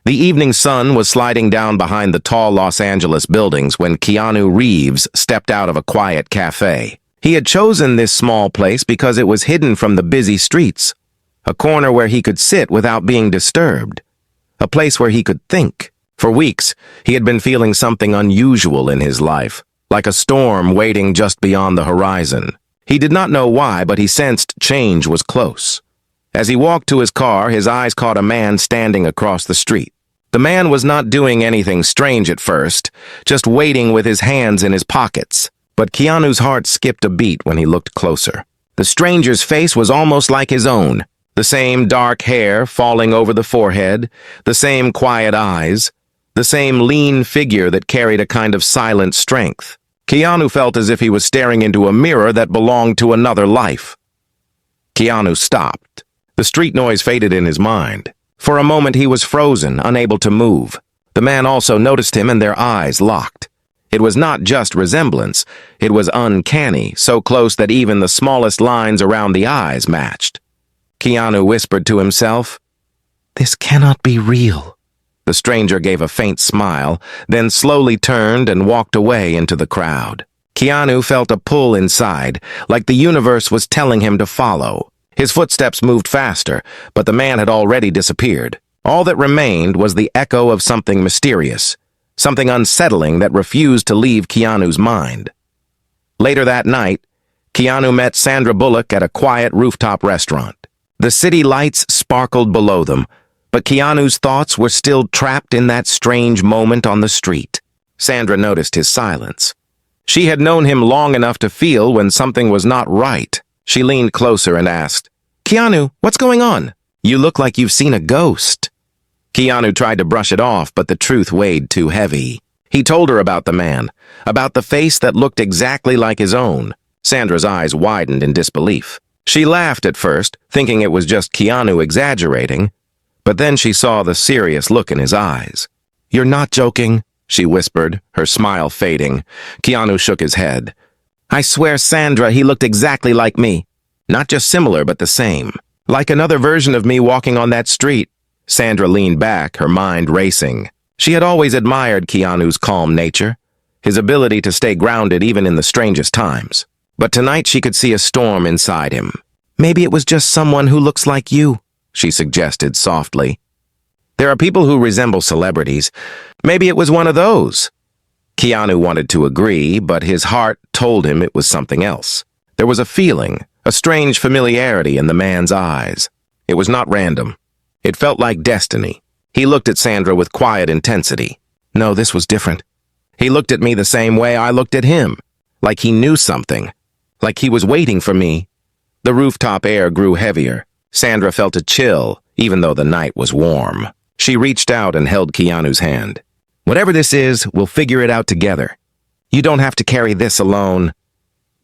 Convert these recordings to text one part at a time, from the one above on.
The evening sun was sliding down behind the tall Los Angeles buildings when Keanu Reeves stepped out of a quiet cafe. He had chosen this small place because it was hidden from the busy streets, a corner where he could sit without being disturbed, a place where he could think. For weeks, he had been feeling something unusual in his life, like a storm waiting just beyond the horizon. He did not know why, but he sensed change was close. As he walked to his car, his eyes caught a man standing across the street. The man was not doing anything strange at first, just waiting with his hands in his pockets. But Keanu's heart skipped a beat when he looked closer. The stranger's face was almost like his own. The same dark hair falling over the forehead, the same quiet eyes, the same lean figure that carried a kind of silent strength. Keanu felt as if he was staring into a mirror that belonged to another life. Keanu stopped. The street noise faded in his mind. For a moment he was frozen, unable to move. The man also noticed him and their eyes locked. It was not just resemblance, it was uncanny, so close that even the smallest lines around the eyes matched. Keanu whispered to himself, "This cannot be real." The stranger gave a faint smile, then slowly turned and walked away into the crowd. Keanu felt a pull inside, like the universe was telling him to follow. His footsteps moved faster, but the man had already disappeared. All that remained was the echo of something mysterious, something unsettling that refused to leave Keanu's mind. Later that night, Keanu met Sandra Bullock at a quiet rooftop restaurant. The city lights sparkled below them, but Keanu's thoughts were still trapped in that strange moment on the street. Sandra noticed his silence. She had known him long enough to feel when something was not right. She leaned closer and asked, "Keanu, what's going on? You look like you've seen a ghost." Keanu tried to brush it off, but the truth weighed too heavy. He told her about the man, about the face that looked exactly like his own. Sandra's eyes widened in disbelief. She laughed at first, thinking it was just Keanu exaggerating, but then she saw the serious look in his eyes. "You're not joking," she whispered, her smile fading. Keanu shook his head. "I swear, Sandra, he looked exactly like me. Not just similar, but the same. Like another version of me walking on that street." Sandra leaned back, her mind racing. She had always admired Keanu's calm nature, his ability to stay grounded even in the strangest times. But tonight she could see a storm inside him. "Maybe it was just someone who looks like you," she suggested softly. "There are people who resemble celebrities. Maybe it was one of those." Keanu wanted to agree, but his heart told him it was something else. There was a feeling, a strange familiarity in the man's eyes. It was not random. It felt like destiny. He looked at Sandra with quiet intensity. No, this was different. He looked at me the same way I looked at him, like he knew something, like he was waiting for me. The rooftop air grew heavier. Sandra felt a chill, even though the night was warm. She reached out and held Keanu's hand. "Whatever this is, we'll figure it out together. You don't have to carry this alone."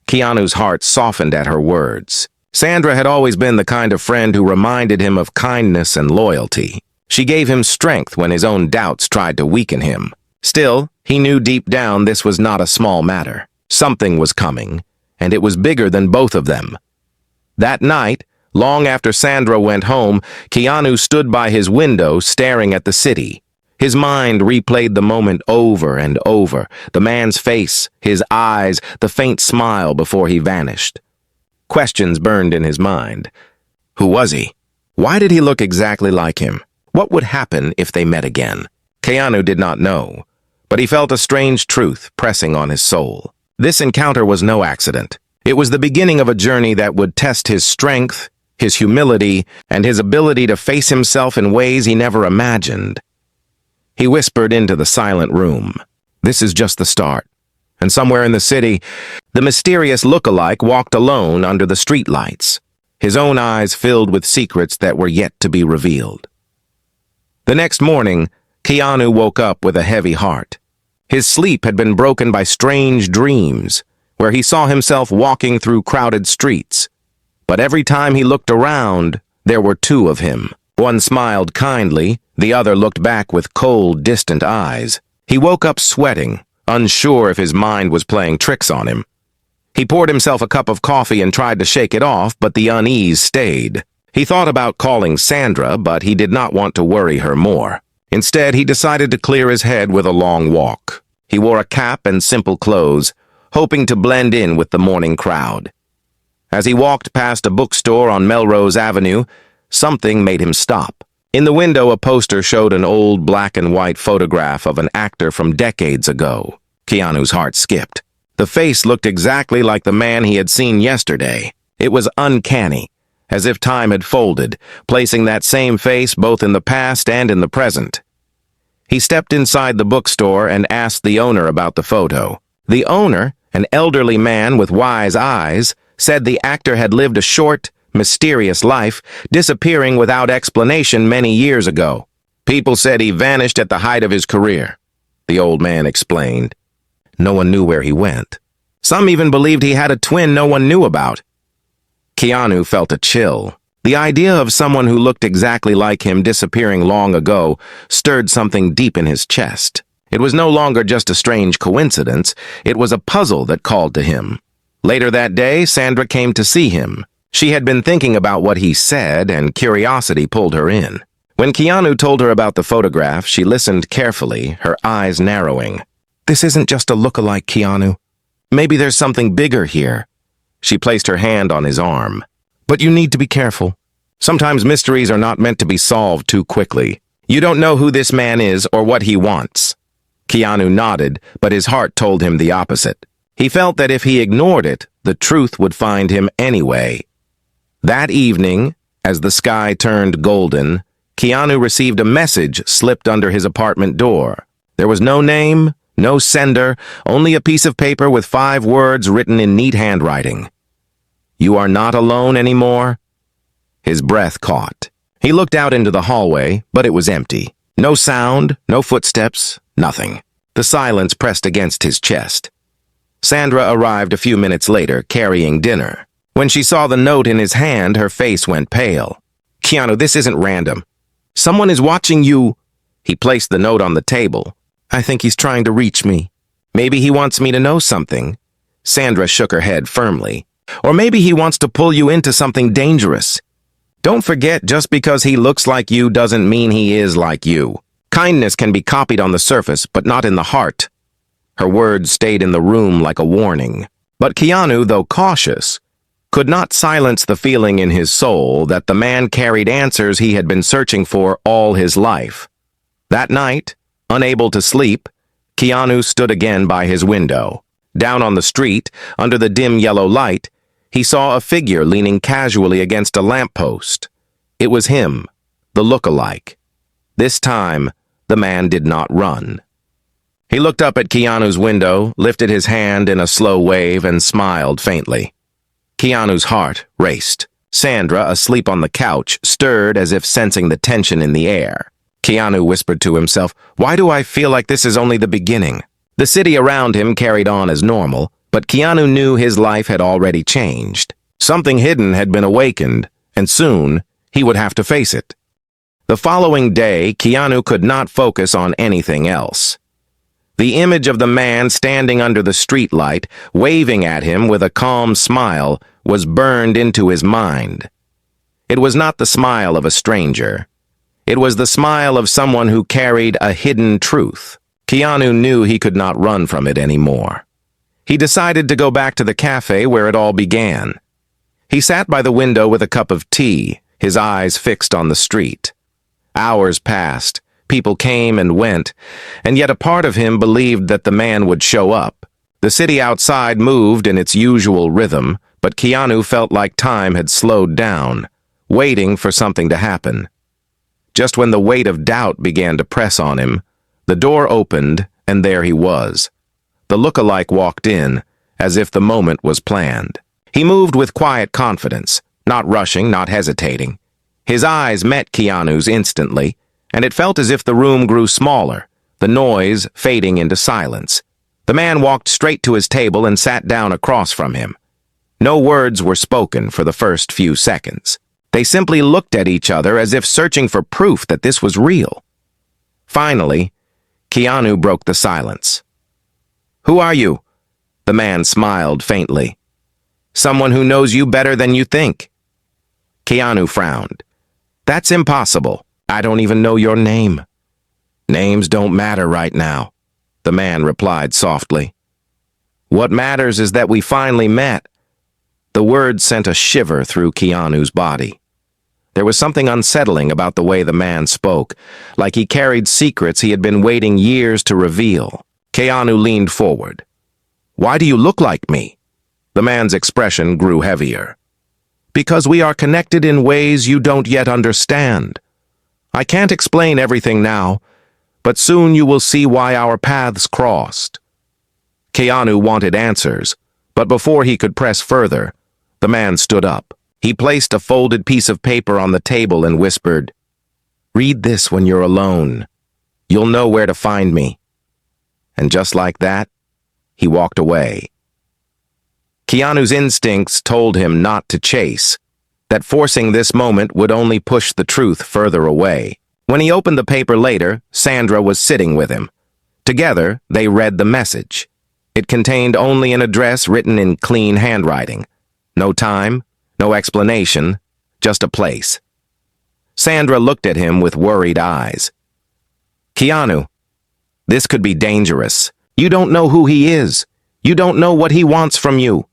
Keanu's heart softened at her words. Sandra had always been the kind of friend who reminded him of kindness and loyalty. She gave him strength when his own doubts tried to weaken him. Still, he knew deep down this was not a small matter. Something was coming, and it was bigger than both of them. That night, long after Sandra went home, Keanu stood by his window staring at the city. His mind replayed the moment over and over, the man's face, his eyes, the faint smile before he vanished. Questions burned in his mind. Who was he? Why did he look exactly like him? What would happen if they met again? Keanu did not know, but he felt a strange truth pressing on his soul. This encounter was no accident. It was the beginning of a journey that would test his strength, his humility, and his ability to face himself in ways he never imagined. He whispered into the silent room, "This is just the start." And somewhere in the city, the mysterious lookalike walked alone under the streetlights, his own eyes filled with secrets that were yet to be revealed. The next morning, Keanu woke up with a heavy heart. His sleep had been broken by strange dreams, where he saw himself walking through crowded streets. But every time he looked around, there were two of him. One smiled kindly, the other looked back with cold, distant eyes. He woke up sweating, unsure if his mind was playing tricks on him. He poured himself a cup of coffee and tried to shake it off, but the unease stayed. He thought about calling Sandra, but he did not want to worry her more. Instead, he decided to clear his head with a long walk. He wore a cap and simple clothes, hoping to blend in with the morning crowd. As he walked past a bookstore on Melrose Avenue, something made him stop. In the window, a poster showed an old black-and-white photograph of an actor from decades ago. Keanu's heart skipped. The face looked exactly like the man he had seen yesterday. It was uncanny, as if time had folded, placing that same face both in the past and in the present. He stepped inside the bookstore and asked the owner about the photo. The owner, an elderly man with wise eyes, said the actor had lived a short, mysterious life, disappearing without explanation many years ago. People said he vanished at the height of his career, the old man explained. No one knew where he went. Some even believed he had a twin no one knew about. Keanu felt a chill. The idea of someone who looked exactly like him disappearing long ago stirred something deep in his chest. It was no longer just a strange coincidence, it was a puzzle that called to him. Later that day, Sandra came to see him. She had been thinking about what he said, and curiosity pulled her in. When Keanu told her about the photograph, she listened carefully, her eyes narrowing. This isn't just a lookalike, Keanu. Maybe there's something bigger here. She placed her hand on his arm. But you need to be careful. Sometimes mysteries are not meant to be solved too quickly. You don't know who this man is or what he wants. Keanu nodded, but his heart told him the opposite. He felt that if he ignored it, the truth would find him anyway. That evening, as the sky turned golden, Keanu received a message slipped under his apartment door. There was no name, no sender, only a piece of paper with 5 words written in neat handwriting. You are not alone anymore? His breath caught. He looked out into the hallway, but it was empty. No sound, no footsteps, nothing. The silence pressed against his chest. Sandra arrived a few minutes later, carrying dinner. When she saw the note in his hand, her face went pale. Keanu, this isn't random. Someone is watching you. He placed the note on the table. I think he's trying to reach me. Maybe he wants me to know something. Sandra shook her head firmly. Or maybe he wants to pull you into something dangerous. Don't forget, just because he looks like you doesn't mean he is like you. Kindness can be copied on the surface, but not in the heart. Her words stayed in the room like a warning. But Keanu, though cautious, could not silence the feeling in his soul that the man carried answers he had been searching for all his life. That night, unable to sleep, Keanu stood again by his window. Down on the street, under the dim yellow light, he saw a figure leaning casually against a lamppost. It was him, the lookalike. This time, the man did not run. He looked up at Keanu's window, lifted his hand in a slow wave, and smiled faintly. Keanu's heart raced. Sandra, asleep on the couch, stirred as if sensing the tension in the air. Keanu whispered to himself, "Why do I feel like this is only the beginning?" The city around him carried on as normal, but Keanu knew his life had already changed. Something hidden had been awakened, and soon he would have to face it. The following day, Keanu could not focus on anything else. The image of the man standing under the streetlight, waving at him with a calm smile, was burned into his mind. It was not the smile of a stranger. It was the smile of someone who carried a hidden truth. Keanu knew he could not run from it anymore. He decided to go back to the cafe where it all began. He sat by the window with a cup of tea, his eyes fixed on the street. Hours passed. People came and went, and yet a part of him believed that the man would show up. The city outside moved in its usual rhythm, but Keanu felt like time had slowed down, waiting for something to happen. Just when the weight of doubt began to press on him, the door opened, and there he was. The lookalike walked in, as if the moment was planned. He moved with quiet confidence, not rushing, not hesitating. His eyes met Keanu's instantly, and it felt as if the room grew smaller, the noise fading into silence. The man walked straight to his table and sat down across from him. No words were spoken for the first few seconds. They simply looked at each other as if searching for proof that this was real. Finally, Keanu broke the silence. "Who are you?" The man smiled faintly. "Someone who knows you better than you think." Keanu frowned. "That's impossible. I don't even know your name." Names don't matter right now, the man replied softly. What matters is that we finally met. The words sent a shiver through Keanu's body. There was something unsettling about the way the man spoke, like he carried secrets he had been waiting years to reveal. Keanu leaned forward. Why do you look like me? The man's expression grew heavier. Because we are connected in ways you don't yet understand. I can't explain everything now, but soon you will see why our paths crossed. Keanu wanted answers, but before he could press further, the man stood up. He placed a folded piece of paper on the table and whispered, "Read this when you're alone. You'll know where to find me." And just like that, he walked away. Keanu's instincts told him not to chase, that forcing this moment would only push the truth further away. When he opened the paper later, Sandra was sitting with him. Together, they read the message. It contained only an address written in clean handwriting. No time, no explanation, just a place. Sandra looked at him with worried eyes. Keanu, this could be dangerous. You don't know who he is. You don't know what he wants from you.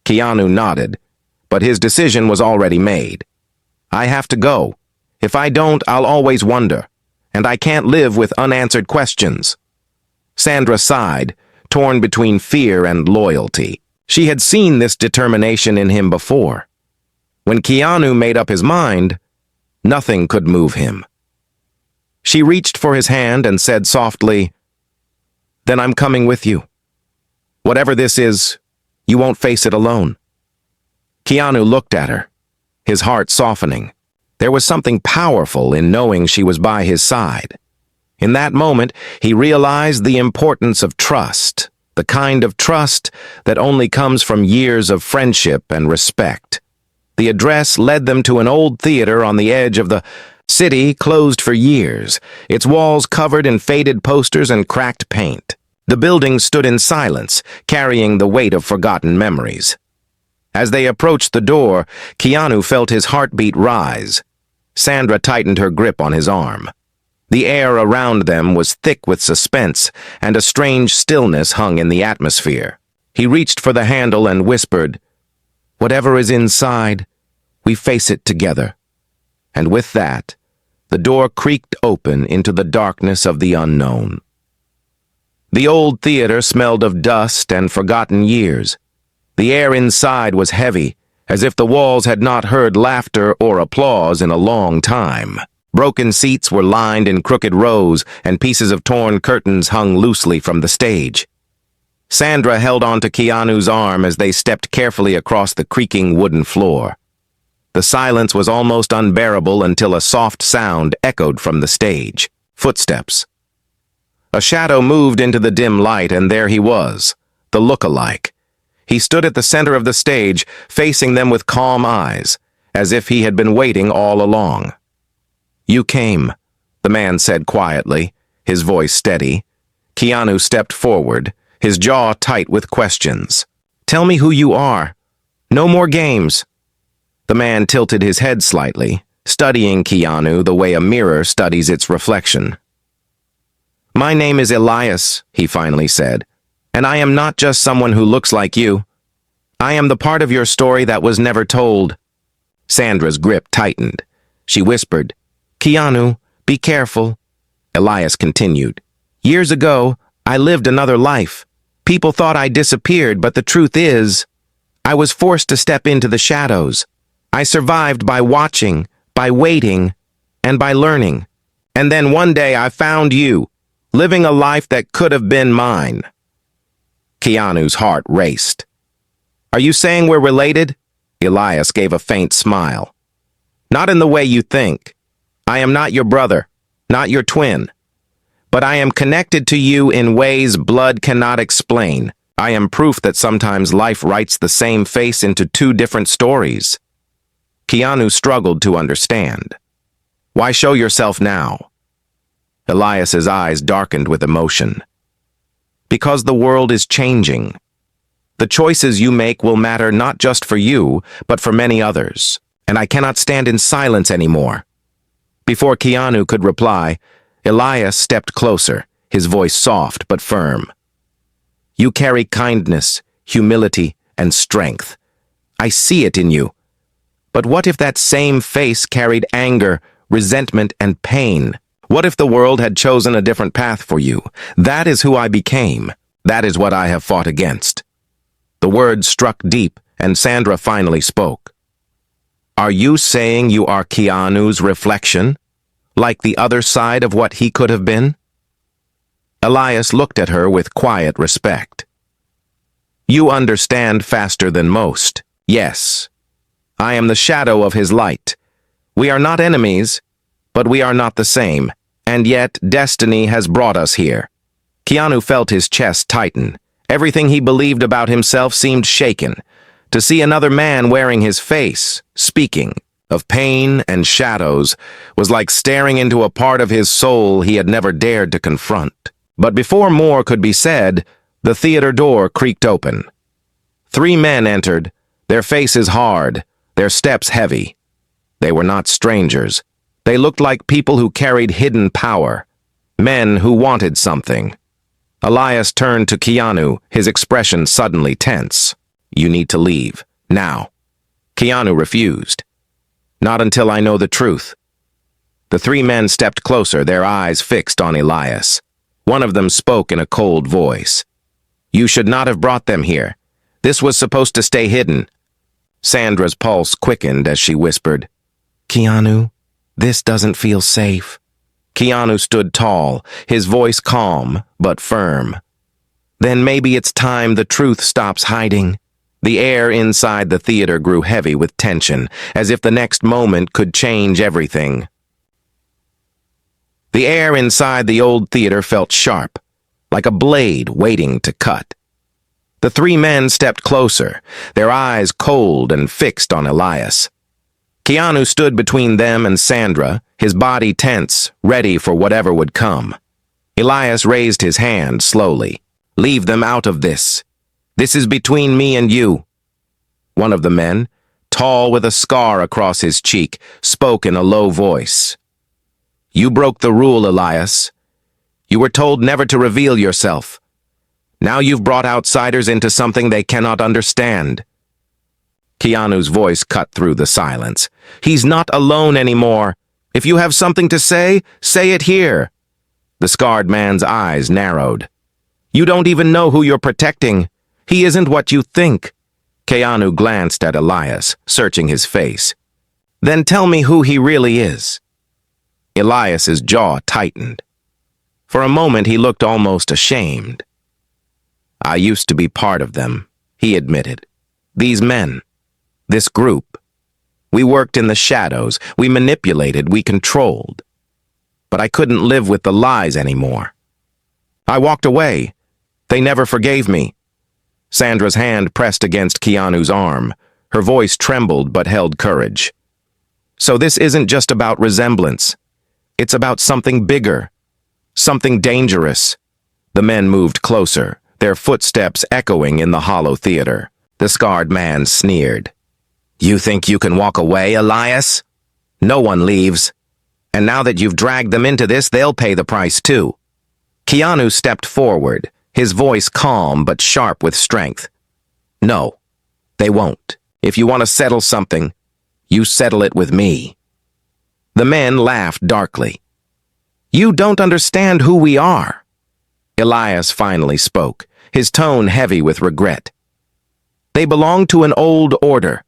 Keanu nodded, but his decision was already made. I have to go. If I don't, I'll always wonder, and I can't live with unanswered questions. Sandra sighed, torn between fear and loyalty. She had seen this determination in him before. When Keanu made up his mind, nothing could move him. She reached for his hand and said softly, "Then I'm coming with you. Whatever this is, you won't face it alone." Keanu looked at her, his heart softening. There was something powerful in knowing she was by his side. In that moment, he realized the importance of trust, the kind of trust that only comes from years of friendship and respect. The address led them to an old theater on the edge of the city, closed for years, its walls covered in faded posters and cracked paint. The building stood in silence, carrying the weight of forgotten memories. As they approached the door, Keanu felt his heartbeat rise. Sandra tightened her grip on his arm. The air around them was thick with suspense, and a strange stillness hung in the atmosphere. He reached for the handle and whispered, "Whatever is inside, we face it together." And with that, the door creaked open into the darkness of the unknown. The old theater smelled of dust and forgotten years. The air inside was heavy, as if the walls had not heard laughter or applause in a long time. Broken seats were lined in crooked rows, and pieces of torn curtains hung loosely from the stage. Sandra held onto Keanu's arm as they stepped carefully across the creaking wooden floor. The silence was almost unbearable until a soft sound echoed from the stage. Footsteps. A shadow moved into the dim light, and there he was, the lookalike. He stood at the center of the stage, facing them with calm eyes, as if he had been waiting all along. "You came," the man said quietly, his voice steady. Keanu stepped forward, his jaw tight with questions. "Tell me who you are. No more games." The man tilted his head slightly, studying Keanu the way a mirror studies its reflection. "My name is Elias," he finally said, "and I am not just someone who looks like you. I am the part of your story that was never told." Sandra's grip tightened. She whispered, "Keanu, be careful." Elias continued, "Years ago, I lived another life. People thought I disappeared, but the truth is, I was forced to step into the shadows. I survived by watching, by waiting, and by learning. And then one day I found you, living a life that could have been mine." Keanu's heart raced. "Are you saying we're related?" Elias gave a faint smile. "Not in the way you think. I am not your brother, not your twin. But I am connected to you in ways blood cannot explain. I am proof that sometimes life writes the same face into two different stories." Keanu struggled to understand. "Why show yourself now?" Elias's eyes darkened with emotion. "Because the world is changing. The choices you make will matter not just for you, but for many others, and I cannot stand in silence anymore." Before Keanu could reply, Elias stepped closer, his voice soft but firm. You carry kindness, humility, and strength. I see it in you. But what if that same face carried anger, resentment, and pain? What if the world had chosen a different path for you? That is who I became. That is what I have fought against. The words struck deep, and Sandra finally spoke. Are you saying you are Keanu's reflection? Like the other side of what he could have been? Elias looked at her with quiet respect. You understand faster than most. Yes. I am the shadow of his light. We are not enemies, but we are not the same, and yet destiny has brought us here. Keanu felt his chest tighten. Everything he believed about himself seemed shaken. To see another man wearing his face, speaking of pain and shadows, was like staring into a part of his soul he had never dared to confront. But before more could be said, the theater door creaked open. 3 men entered, their faces hard, their steps heavy. They were not strangers. They looked like people who carried hidden power, men who wanted something. Elias turned to Keanu, his expression suddenly tense. You need to leave, now. Keanu refused. Not until I know the truth. The 3 men stepped closer, their eyes fixed on Elias. One of them spoke in a cold voice. You should not have brought them here. This was supposed to stay hidden. Sandra's pulse quickened as she whispered, Keanu, this doesn't feel safe. Keanu stood tall, his voice calm but firm. Then maybe it's time the truth stops hiding. The air inside the theater grew heavy with tension, as if the next moment could change everything. The air inside the old theater felt sharp, like a blade waiting to cut. The 3 men stepped closer, their eyes cold and fixed on Elias. Keanu stood between them and Sandra, his body tense, ready for whatever would come. Elias raised his hand slowly. Leave them out of this. This is between me and you. One of the men, tall with a scar across his cheek, spoke in a low voice. You broke the rule, Elias. You were told never to reveal yourself. Now you've brought outsiders into something they cannot understand. Keanu's voice cut through the silence. He's not alone anymore. If you have something to say it here. The scarred man's eyes narrowed. You don't even know who you're protecting. He isn't what you think. Keanu glanced at Elias, searching his face. Then tell me who he really is. Elias's jaw tightened. For a moment he looked almost ashamed. I used to be part of them, he admitted. These men, this group. We worked in the shadows, we manipulated, we controlled. But I couldn't live with the lies anymore. I walked away. They never forgave me. Sandra's hand pressed against Keanu's arm. Her voice trembled but held courage. So this isn't just about resemblance. It's about something bigger, something dangerous. The men moved closer, their footsteps echoing in the hollow theater. The scarred man sneered. You think you can walk away, Elias? No one leaves. And now that you've dragged them into this, they'll pay the price too. Keanu stepped forward, his voice calm but sharp with strength. No, they won't. If you want to settle something, you settle it with me. The men laughed darkly. You don't understand who we are. Elias finally spoke, his tone heavy with regret. They belong to an old order,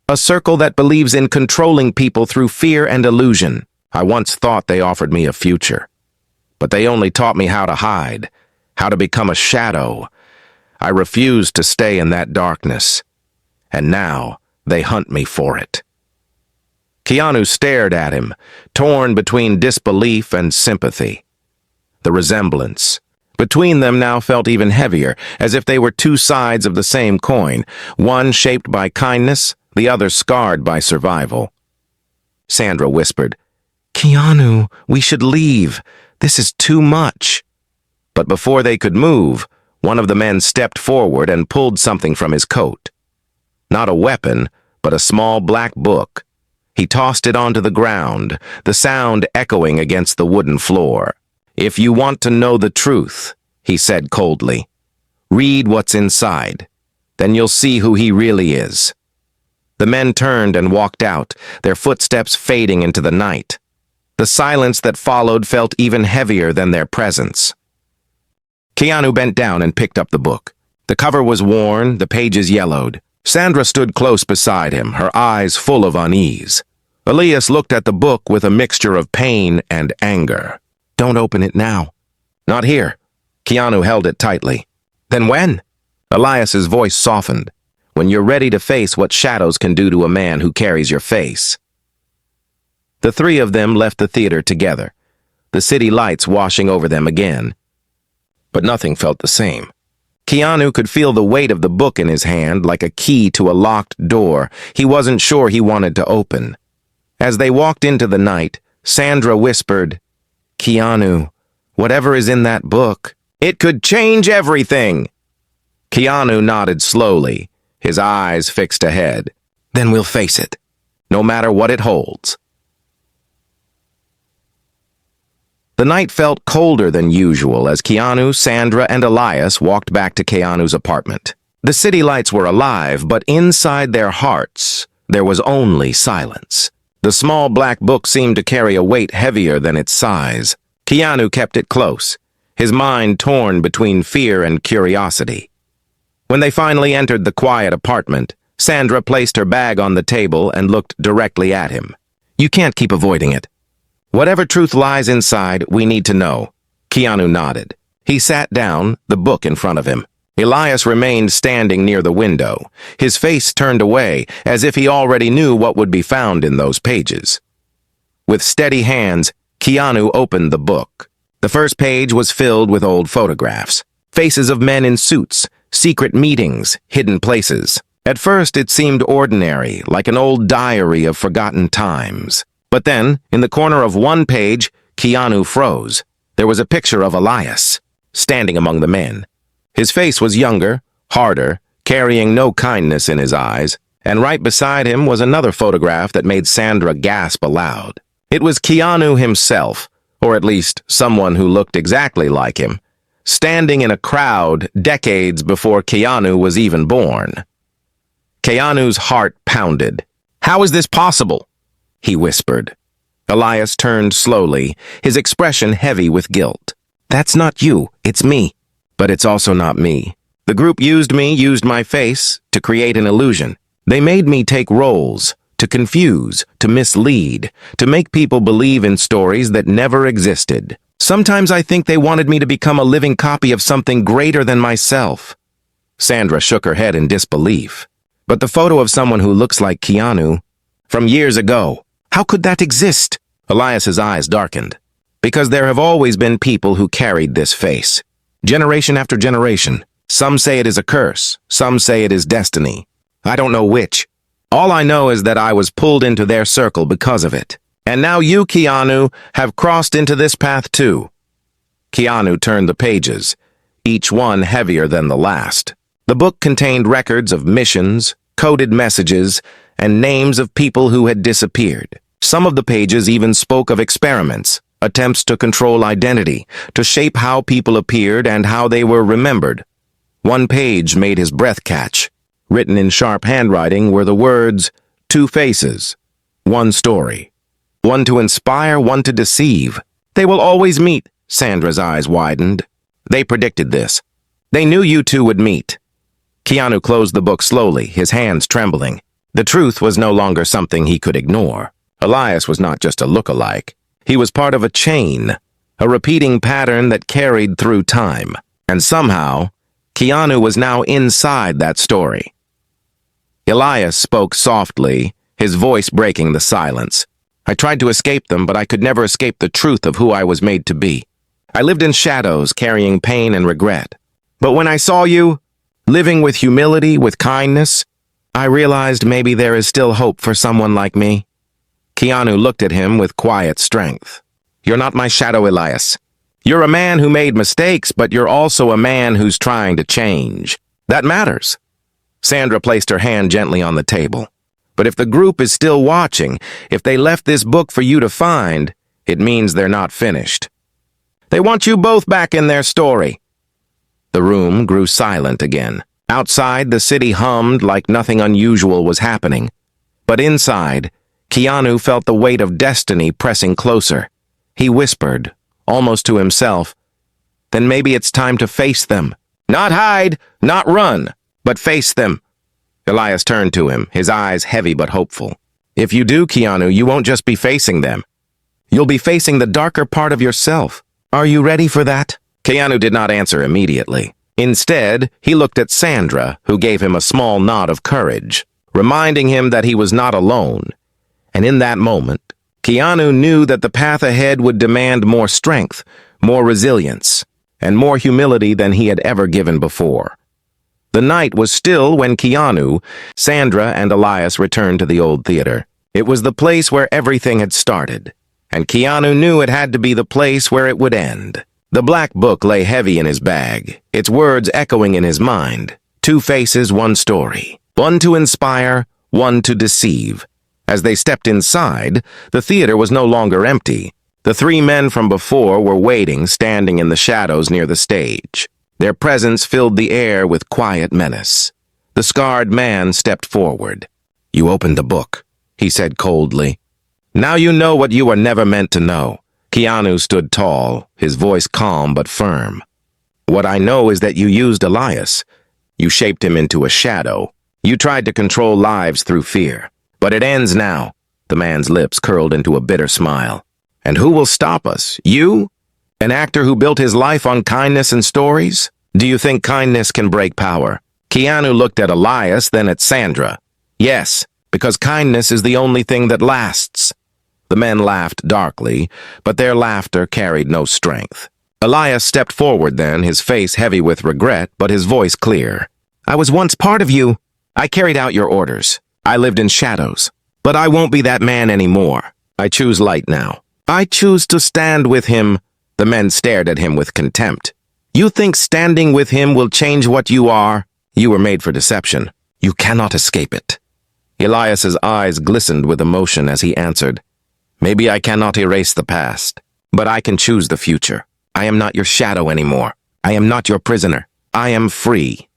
a circle that believes in controlling people through fear and illusion. I once thought they offered me a future, but they only taught me how to hide, how to become a shadow. I refused to stay in that darkness, and now they hunt me for it. Keanu stared at him, torn between disbelief and sympathy. The resemblance between them now felt even heavier, as if they were 2 sides of the same coin, one shaped by kindness, the other scarred by survival. Sandra whispered, Keanu, we should leave. This is too much. But before they could move, one of the men stepped forward and pulled something from his coat. Not a weapon, but a small black book. He tossed it onto the ground, the sound echoing against the wooden floor. "If you want to know the truth," he said coldly, "read what's inside. Then you'll see who he really is." The men turned and walked out, their footsteps fading into the night. The silence that followed felt even heavier than their presence. Keanu bent down and picked up the book. The cover was worn, the pages yellowed. Sandra stood close beside him, her eyes full of unease. Elias looked at the book with a mixture of pain and anger. "Don't open it now." "Not here." Keanu held it tightly. "Then when?" Elias's voice softened. "When you're ready to face what shadows can do to a man who carries your face." The three of them left the theater together, the city lights washing over them again. But nothing felt the same. Keanu could feel the weight of the book in his hand like a key to a locked door he wasn't sure he wanted to open. As they walked into the night, Sandra whispered, "Keanu, whatever is in that book, it could change everything." Keanu nodded slowly, his eyes fixed ahead. "Then we'll face it, no matter what it holds." The night felt colder than usual as Keanu, Sandra, and Elias walked back to Keanu's apartment. The city lights were alive, but inside their hearts, there was only silence. The small black book seemed to carry a weight heavier than its size. Keanu kept it close, his mind torn between fear and curiosity. When they finally entered the quiet apartment, Sandra placed her bag on the table and looked directly at him. "You can't keep avoiding it. Whatever truth lies inside, we need to know." Keanu nodded. He sat down, the book in front of him. Elias remained standing near the window, his face turned away, as if he already knew what would be found in those pages. With steady hands, Keanu opened the book. The first page was filled with old photographs, faces of men in suits, secret meetings, hidden places. At first, it seemed ordinary, like an old diary of forgotten times. But then, in the corner of one page, Keanu froze. There was a picture of Elias, standing among the men. His face was younger, harder, carrying no kindness in his eyes, and right beside him was another photograph that made Sandra gasp aloud. It was Keanu himself, or at least someone who looked exactly like him, standing in a crowd decades before Keanu was even born. Keanu's heart pounded. "How is this possible?" he whispered. Elias turned slowly, his expression heavy with guilt. "That's not you, it's me. But it's also not me. The group used my face, to create an illusion. They made me take roles, to confuse, to mislead, to make people believe in stories that never existed. Sometimes I think they wanted me to become a living copy of something greater than myself." Sandra shook her head in disbelief. "But the photo of someone who looks like Keanu, from years ago, how could that exist?" Elias's eyes darkened. "Because there have always been people who carried this face. Generation after generation. Some say it is a curse. Some say it is destiny. I don't know which. All I know is that I was pulled into their circle because of it. And now you, Keanu, have crossed into this path too." Keanu turned the pages, each one heavier than the last. The book contained records of missions, coded messages, and names of people who had disappeared. Some of the pages even spoke of experiments, attempts to control identity, to shape how people appeared and how they were remembered. One page made his breath catch. Written in sharp handwriting were the words, "Two faces, one story. One to inspire, one to deceive. They will always meet." Sandra's eyes widened. They predicted this. They knew you two would meet. Keanu closed the book slowly, his hands trembling. The truth was no longer something he could ignore. Elias was not just a lookalike. He was part of a chain, a repeating pattern that carried through time. And somehow, Keanu was now inside that story. Elias spoke softly, his voice breaking the silence. "I tried to escape them, but I could never escape the truth of who I was made to be. I lived in shadows, carrying pain and regret. But when I saw you, living with humility, with kindness, I realized maybe there is still hope for someone like me." Keanu looked at him with quiet strength. "You're not my shadow, Elias. You're a man who made mistakes, but you're also a man who's trying to change. That matters." Sandra placed her hand gently on the table. "But if the group is still watching, if they left this book for you to find, it means they're not finished. They want you both back in their story." The room grew silent again. Outside, the city hummed like nothing unusual was happening. But inside, Keanu felt the weight of destiny pressing closer. He whispered, almost to himself, "Then maybe it's time to face them. Not hide, not run, but face them." Elias turned to him, his eyes heavy but hopeful. "If you do, Keanu, you won't just be facing them. You'll be facing the darker part of yourself. Are you ready for that?" Keanu did not answer immediately. Instead, he looked at Sandra, who gave him a small nod of courage, reminding him that he was not alone. And in that moment, Keanu knew that the path ahead would demand more strength, more resilience, and more humility than he had ever given before. The night was still when Keanu, Sandra, and Elias returned to the old theater. It was the place where everything had started, and Keanu knew it had to be the place where it would end. The black book lay heavy in his bag, its words echoing in his mind. 2 faces, 1 story. One to inspire, one to deceive. As they stepped inside, the theater was no longer empty. The 3 men from before were waiting, standing in the shadows near the stage. Their presence filled the air with quiet menace. The scarred man stepped forward. "You opened the book," he said coldly. "Now you know what you were never meant to know." Keanu stood tall, his voice calm but firm. "What I know is that you used Elias. You shaped him into a shadow. You tried to control lives through fear. But it ends now." The man's lips curled into a bitter smile. "And who will stop us? You? An actor who built his life on kindness and stories? Do you think kindness can break power?" Keanu looked at Elias, then at Sandra. "Yes, because kindness is the only thing that lasts." The men laughed darkly, but their laughter carried no strength. Elias stepped forward then, his face heavy with regret, but his voice clear. "I was once part of you. I carried out your orders. I lived in shadows. But I won't be that man anymore. I choose light now. I choose to stand with him." The men stared at him with contempt. "You think standing with him will change what you are? You were made for deception. You cannot escape it." Elias's eyes glistened with emotion as he answered, "Maybe I cannot erase the past, but I can choose the future. I am not your shadow anymore. I am not your prisoner. I am free."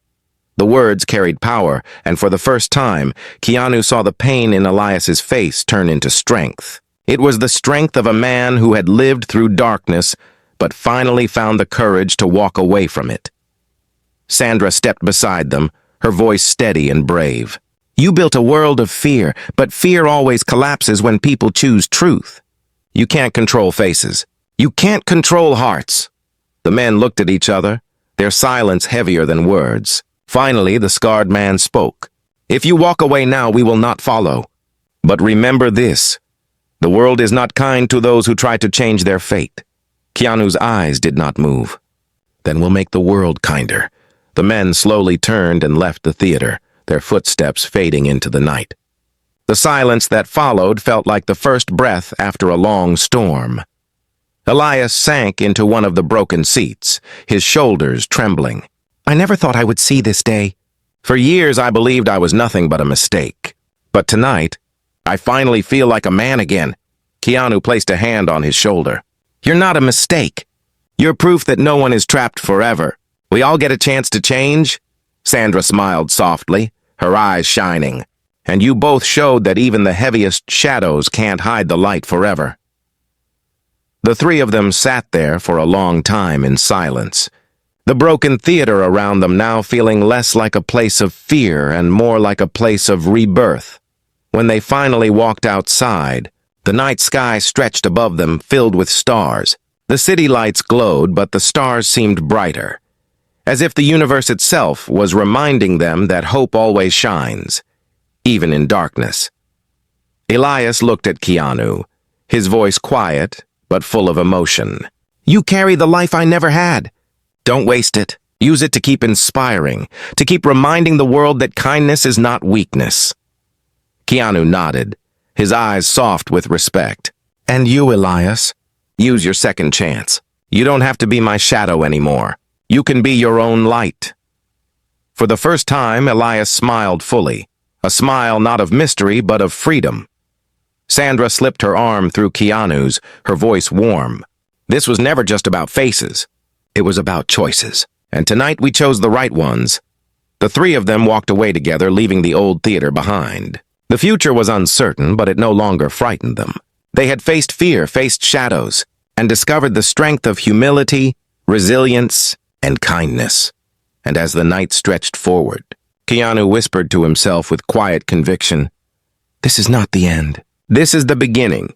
The words carried power, and for the first time, Keanu saw the pain in Elias's face turn into strength. It was the strength of a man who had lived through darkness, but finally found the courage to walk away from it. Sandra stepped beside them, her voice steady and brave. "You built a world of fear, but fear always collapses when people choose truth. You can't control faces. You can't control hearts." The men looked at each other, their silence heavier than words. Finally, the scarred man spoke. "If you walk away now, we will not follow. But remember this. The world is not kind to those who try to change their fate." Keanu's eyes did not move. "Then we'll make the world kinder." The men slowly turned and left the theater, their footsteps fading into the night. The silence that followed felt like the first breath after a long storm. Elias sank into one of the broken seats, his shoulders trembling. "I never thought I would see this day. For years I believed I was nothing but a mistake. But tonight, I finally feel like a man again." Keanu placed a hand on his shoulder. "You're not a mistake. You're proof that no one is trapped forever. We all get a chance to change." Sandra smiled softly, her eyes shining. "And you both showed that even the heaviest shadows can't hide the light forever." The 3 of them sat there for a long time in silence, the broken theater around them now feeling less like a place of fear and more like a place of rebirth. When they finally walked outside, the night sky stretched above them, filled with stars. The city lights glowed, but the stars seemed brighter, as if the universe itself was reminding them that hope always shines, even in darkness. Elias looked at Keanu, his voice quiet, but full of emotion. "You carry the life I never had. Don't waste it. Use it to keep inspiring, to keep reminding the world that kindness is not weakness." Keanu nodded, his eyes soft with respect. "And you, Elias? Use your second chance. You don't have to be my shadow anymore. You can be your own light." For the first time, Elias smiled fully, a smile not of mystery but of freedom. Sandra slipped her arm through Keanu's, her voice warm. This was never just about faces. It was about choices. And tonight we chose the right ones. The three of them walked away together, leaving the old theater behind. The future was uncertain, but it no longer frightened them. They had faced fear, faced shadows, and discovered the strength of humility, resilience, and kindness. And as the night stretched forward, Keanu whispered to himself with quiet conviction, "This is not the end. This is the beginning."